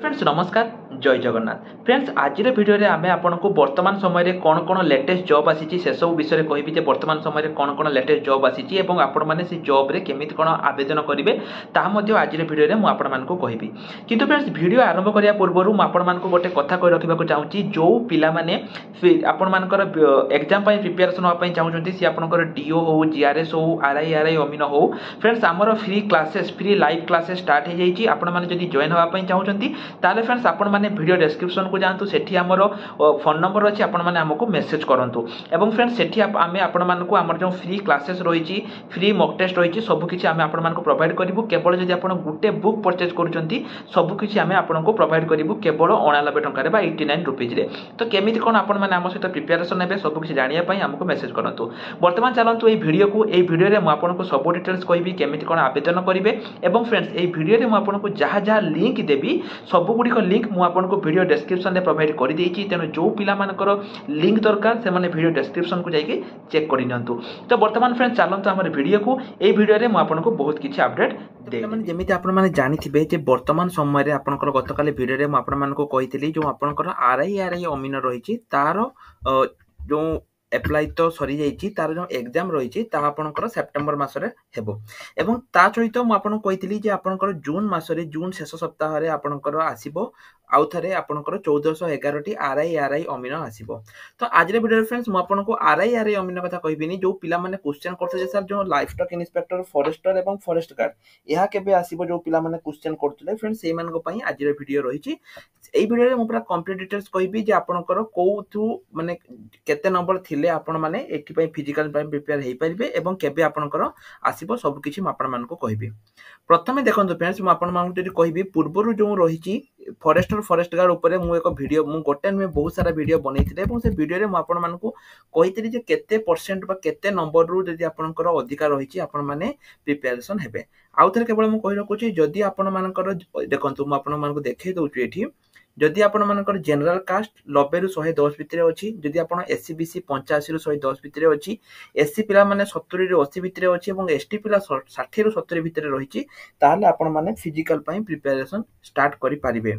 Friends नमस्कार जय Jagannath friends आज भिडियो रे आमे आपनको वर्तमान समय कौन कौन लेटेस्ट जॉब आसी से सब विषय कहबी जे वर्तमान समय कौन कौन लेटेस्ट जॉब आसी एवं आपण माने से जॉब रे केमिति कौन आवेदन करेंगे ताहा मध्ये आज भिडियो रे मु आपण मानको कहबी किंतु फ्रेंड्स वीडियो आरंभ करिया पूर्व मु आपण मानको गोटे कथा कहि रखिबा चाहूची जो पिला माने आपण मानकर एग्जाम पई प्रिपरेशन होआ पई चाहूचंती सी आपनकर डीओ हो जीआरएस हो आरआई अमीन हो फ्रेंड्स हमर free classes free live classes start हो जाइए आपण माने जदी जॉइन होआ पई चाहूचंती ताले फ्रेंड्स आपण माने वीडियो डिस्क्रिप्शन को जानतु सेठी हमर फोन नंबर अछि आपण माने हमको मेसेज करंतु एवं फ्रेंड्स सेठी आमे आपण मानको हमर जो फ्री क्लासेस रहिछि फ्री मॉक टेस्ट रहिछि सब किछि आमे आपण मानको प्रोवाइड करिवु केवल जदी आपण गुटे बुक परचेज करूचंती सब किछि आमे आपनको प्रोवाइड करिवु केवल 89 टंका रे बा 89 रुपीज रे तो केमिति कोन आपण माने हम सहित प्रिपरेशन हेबे सब किछि जानिया पई हमको मेसेज करंतु वर्तमान चलंतु ए वीडियो रे मु आपनको सब डिटेल्स कहबी केमिति कोन आवेदन करिवे एवं फ्रेंड्स ए वीडियो रे मु आपनको जहा जहा लिंक देबी सब गुडी को लिंक मु आपनको वीडियो डिस्क्रिप्शन रे प्रोवाइड कर देछि तेनो जो पिला मानकर लिंक दरकार से माने वीडियो डिस्क्रिप्शन को जाइके चेक करि नियंतु तो वर्तमान फ्रेंड्स चलंतु हमर वीडियो को ए वीडियो रे मु आपनको बहुत किछि अपडेट दे माने जेमिति आपण माने जानिथिबे जे वर्तमान समय रे आपनकर गतकाले वीडियो रे मु आपण मानको कहितली जो आपनकर आरआई अमीन रहिछि तार जो एप्लाई तो सरी जाइछि तार जो एग्जाम रहिछि ता आपनकर सेप्टेम्बर मासरे हेबो एवं ता सहित मु आपन कहितली जे आपनकर जून मासरे जून शेष सप्ताह रे आपनकर आसीबो आउ थरे आपनकर 1411 टी आरआई अमीन आसीबो तो आज रे वीडियो फ्रेंड्स मु आपनको आरआई अमीन कथा कहबिनी जो पिला माने क्वेश्चन करथे जे सर जो लाइफ स्टॉक इंस्पेक्टर फॉरेस्टर एवं फॉरेस्ट गार्ड यहा केबे आसीबो जो पिला माने क्वेश्चन करथले फ्रेंड्स सेई मान को पई आज रे वीडियो रहिछि एई वीडियो रे मु पूरा कंप्लीट डिटेल्स कहबी जे आपनकर कोथु माने केते नंबर थिले आपण माने एठी पई फिजिकल पई प्रिपेयर हेई परिबे एवं केबे आपनकर आसीबो सब किछि मु आपण मान को कहबी प्रथमे देखंतु फ्रेंड्स मु आपण मान जदी कहबी पूर्वरु जो रहिछि फॉरेस्टर फॉरेस्ट गार्ड ऊपर मु एक वीडियो मु गोटे में बहुत सारा वीडियो बनैथिले एवं से वीडियो रे मु आपण मानकु कहितली जे केते परसेंट बा केते नंबर रु जदी आपनकर अधिकार रहिछि आपण माने प्रिपरेशन हेबे आउ थरे केवल मु कहि रखुछि जदी आपण मानकर देखंतु मु आपण मानकु देखै दउछु एठी जदि आपण मानकर जनरल कास्ट 90 रु 110 भितरे अछि जदि आपण एससी बीसी 85 रु 110 भितरे अछि एससी पिला माने 70 रु 80 भितरे अछि एवं एसटी पिला 60 रु 70 भितरे रहिछि ताले आपण माने फिजिकल पई प्रिपरेशन स्टार्ट करि परिबे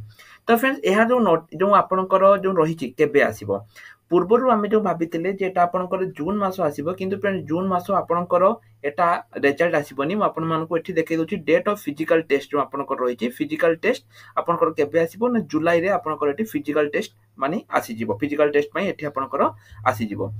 तो फ्रेंड्स एहा जो आपनकर जो रहिछि केबे आसीबो पूर्वरु आमे जो भाबितिले जे एटा आपनकर जून मास आसीबो किंतु फ्रेंड्स जून मास आपनकर एटा रिजल्ट आसीबोनी म आपण मानको एठी देखै दोछि डेट ऑफ फिजिकल टेस्ट जो आपनकर रहिछि फिजिकल टेस्ट आपनकर केबे आसीबो ना जुलाई रे आपनकर एठी फिजिकल टेस्ट माने आसी जिवो फिजिकल टेस्ट पई एठी आपनकर आसी जिवो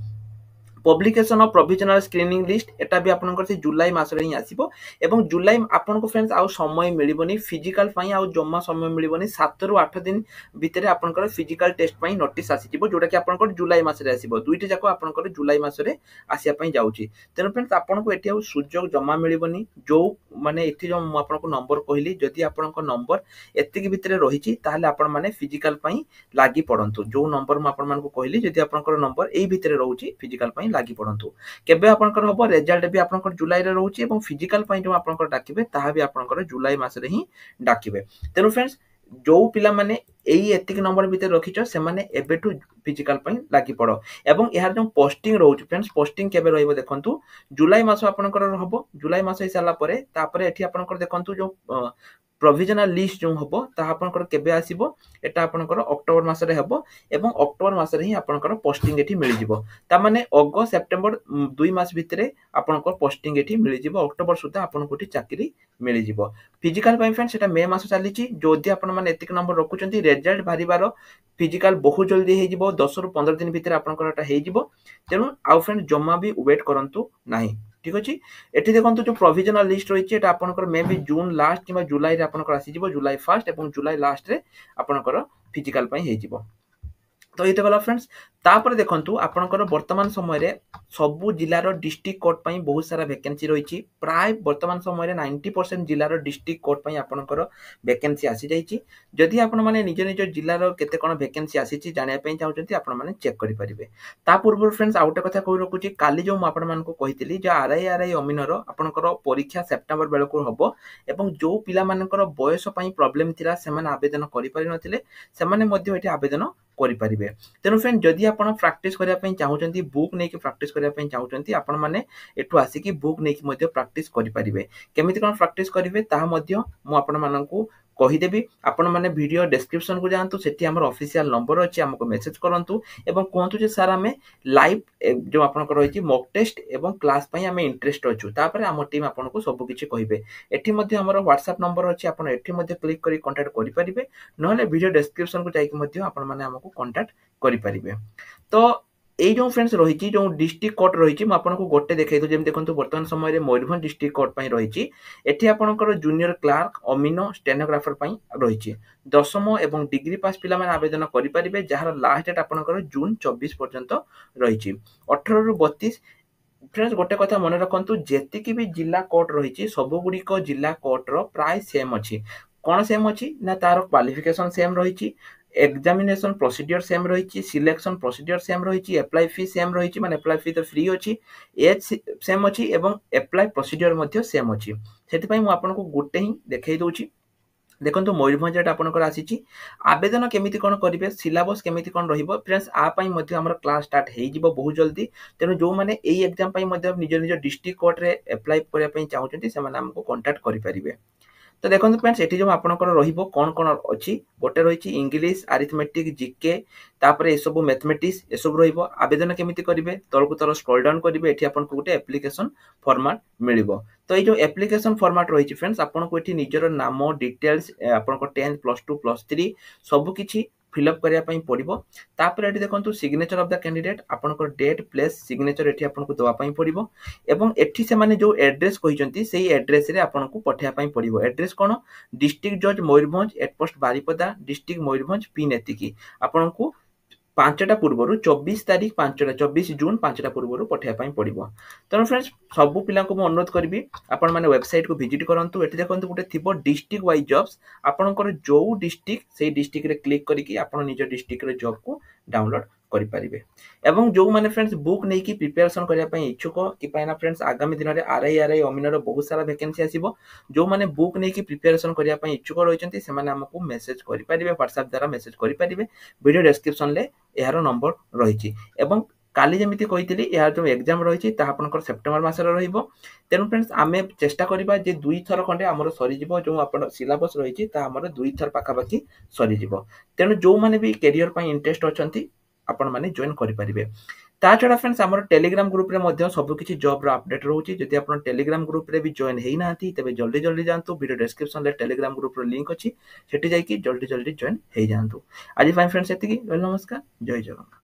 publication of provisional screening list एटा भी आपनकर से जुलाई मास रे ही आसीबो एवं जुलाई आपनको फ्रेंड्स आउ समय मिलिबोनी फिजिकल पई आउ जम्मा समय मिलिबोनी 7 रु 8 दिन भितरे आपनकर फिजिकल टेस्ट पई नोटिस आसी जिवो जोटा कि आपनकर जुलाई मास रे आसीबो दुईटी जाको आपनकर जुलाई मास रे आसिया पई जाउची तेनो फ्रेंड्स आपनको एठी आउ सुजोग जम्मा मिलिबोनी जो माने एठी जो म आपनको नंबर कहली जदी आपनको नंबर एतिक भितरे रहिची ताहले आपण माने फिजिकल पई लागि पडंतु जो नंबर म आपण मानको कहली जदी आपनकर नंबर एई भितरे रहउची फिजिकल पई लागि पडंतु केबे आपनकर हबो रिजल्ट भी आपनकर जुलाई रे रहउची एवं फिजिकल पई जो आपनकर डाकिबे ताहा भी आपनकर जुलाई मास रे ही डाकिबे तेनु फ्रेंड्स जो पिला माने एई एतिक नंबर भितर रखिचो से माने एबेटु फिजिकल पई लागि पड़ो एवं यार जो पोस्टिंग रहउची फ्रेंड्स पोस्टिंग केबे रहइबो देखंतु जुलाई मास आपनकर रहबो जुलाई मास हिसाला परे तापरे एठी आपनकर देखंतु जो प्रोविजनल लिस्ट जो हबो ता आपनकर केबे आसीबो एटा आपनकर अक्टोबर मास रे हबो एवं अक्टोबर मास रे ही आपनकर पोस्टिंग एठी मिलि जिवो ता माने अगस्त सेप्टेम्बर 2 मास भितरे आपनकर पोस्टिंग एठी मिलि जिवो अक्टोबर सुधा आपनको एठी चाकरी मिलि जिवो फिजिकल पई फ्रेंड्स एटा मे मास चालीची जोदि आपन माने एतिक नंबर रखुचंती रिजल्ट भारिबार फिजिकल बहुत जल्दी हे जिवो 10 रु 15 दिन भितरे आपनकर एटा हे जिवो तेनु आउ फ्रेंड जम्मा भी वेट करंतु नाही ठीक अछि एठी देखंतु जो प्रोविजनल लिस्ट रहिछि एटा आपनकर मे बी जून लास्ट किबा जुलाई रे आपनकर आसी जिवो जुलाई फर्स्ट एवं जुलाई लास्ट रे आपनकर फिजिकल पई हे जिवो तो ये गला फ्रेंड्स तापर देखंतु आपनकर वर्तमान समय रे सबु जिल्ला रो डिस्ट्रिक्ट कोर्ट पई बहुत सारा वैकेंसी रहिछि प्राय वर्तमान समय रे 90% जिल्ला रो डिस्ट्रिक्ट कोर्ट पई आपनकर वैकेंसी आसी जाईछि जदि आपन माने निज निज जिल्ला रो केते कोन वैकेंसी आसीछि जानिया पई चाहउछंती आपन माने चेक करि परिबे ता पूर्व फ्रेंड्स आउटे कथा कहि रखुछि काली जो आपन मान को कहितली जे आरआई अमीनर आपनकर परीक्षा सेप्टेम्बर बेल को हबो एवं जो पिला मानकर बयस पई प्रॉब्लम थिला से माने आवेदन करि पारि नथिले से माने मध्ये एठी आवेदन करि परिबे तेनु फ्रेंड जदि आपण प्रैक्टिस करिया पई चाहउचंती बुक नै कि प्रैक्टिस करिया पई चाहउचंती आपण माने एठु आसी कि बुक नै कि मध्ये प्रैक्टिस करि परिबे केमिति कोन प्रैक्टिस करिवे ता मध्ये मु आपण माननकु कहीदेवी आपण मैंने वीडियो डिस्क्रिप्शन को जातु सेठी हमर ऑफिशियल नंबर अच्छी हमको मेसेज करंतु एवं कहतु जे सर आम लाइव जो आपनकर रही मॉक टेस्ट एवं क्लास पई आम इंटरेस्ट अच्छु तापर आम टीम आपको सब किछि कहिबे एठी मध्ये हमर व्हाट्सएप नंबर अच्छी आपण एठी मध्ये क्लिक करी कांटेक्ट करि परिबे नहले वीडियो डिस्क्रिप्शन को जाइक मध्ये आपण माने हमको कांटेक्ट करि परिबे तो এই जो फ्रेंड्स रही जो डिस्ट्रिक्ट कोर्ट रही आपको गोटे देखो जमी देखो बर्तमान समय मयूरभंज डिस्ट्रिक्ट कोर्ट रही एटी आपंकर जूनियर क्लार्क अमीन स्टेनोग्राफर रही दशम एवं डिग्री पास पिला आवेदन करेंगे जार लास्ट डेट आपंकर जून 24 पर्यंत रही 18 ରୁ 32 फ्रेंड्स गोटे कथा मन रखु जी भी जिला कोर्ट रही सबुगुड़िक जिला कोर्टर प्राय सेम अच्छी कौन सेम अच्छी ना तार क्वालिफिकेशन सेम रही एग्जामिनेशन प्रोसीडियर सेम रही सिलेक्शन प्रोसीडियर सेम रही एप्लाई फी सेम रही माने एप्लाई फी तो फ्री अच्छी एज सेम अच्छी एवं एप्लाई प्रोसीडियर सेम अच्छी से आपको गोटे ही देखई दूची देखो मयूरभंज आपंकर आसी आवेदन केमी कौन करेंगे सिलेबस केमी कौन फ्रेंड्स आमर क्लास स्टार्ट हो बहुत जल्दी तेणु जो मैंने यही एग्जाम निज निज डिस्ट्रिक्ट कोर्ट रे एप्लाई करने चाहते से आमको कांटेक्ट करेंगे तो देखो फ्रेंड्स ये जो आपंकर कौन कौन अच्छी गोटे रही इंग्लीश आरिथमेटिक जीके तापर ये सब मैथमेटिक्स ये सब रही आवेदन केमी करेंगे तलकू तल स्क्रॉल डाउन करेंगे ये आपको गोटे एप्लिकेशन फॉर्मेट मिल तो ये जो एप्लिकेशन फॉर्मेट रही फ्रेंड्स आपको ये निजर नाम डिटेल्स आप 10 +2 +3 सबकि फिलअप करने पड़ो तापर ये देखो सिग्नेचर ऑफ द कैंडिडेट आपंकर डेट प्लेस सिग्नेचर ये आपको दवाई पड़ो एवं एठी से माने जो एड्रेस कहते से एड्रेस रे आपको पठाइबा पड़ो एड्रेस कौन डिस्ट्रिक्ट जज मयूरभंज एटपोस्ट बारिपदा डिस्ट्रिक्ट मयूरभंज पिन एतिकी आपको 5टा पूर्व 24 तारीख 5टा 24 जून 5टा पूर्व पठाइबा पड़ो तेणु फ्रेंड्स सबू पिला को अनुरोध करी आपण मैंने वेबसाइट को विजिट करूँ ये देखो गोटे थी डिस्ट्रिक्ट वाइज जॉब्स आपंकर जो डिस्ट्रिक्ट से डिस्ट्रिक्ट रे क्लिक करके आपण निज डिस्ट्रिक्ट रे जॉब को डाउनलोड करेंगे एवं जो मैंने फ्रेंड्स बुक नहीं कि प्रिपेरेसन करने इच्छुक कि फ्रेंड्स आगामी दिन में आरआई अमीनर बहुत सारा वैकेंसी आसो जो मैंने बुक नहीं कि प्रिपेरेसन करने इच्छुक रही से आमको मेसेज करेंगे व्हाट्सएप द्वारा मेसेज करेंगे वीडियो डिस्क्रिप्शन में यार नंबर रही काली जमी कही यार जो एग्जाम रही आपंकर सेप्टेम्बर मसर रेणु फ्रेंड्स आम चेष्टा करवा जे 2 थर खंडे आमर सरीज जो आप सिलेबस रही आमर 2 थर पाखापाखि सरीज तेणु जो मैंने भी कैरियर इंटरेस्ट अच्छा आपण माने जॉइन करेंगे ता छड़ा फ्रेंड्स आमर टेलीग्राम ग्रुप रे सब किसी जॉब अपडेट रोचे जदि आप टेलीग्राम ग्रुप रे भी जॉइन होना तेज जल्दी जल्दी जातु वीडियो डिस्क्रिप्शन में टेलीग्राम ग्रुप लिंक अच्छी सेठी जाइए जल्दी जल्दी जॉइन हो जातु आज फ्रेंड्स ये नमस्कार जय जगन्नाथ।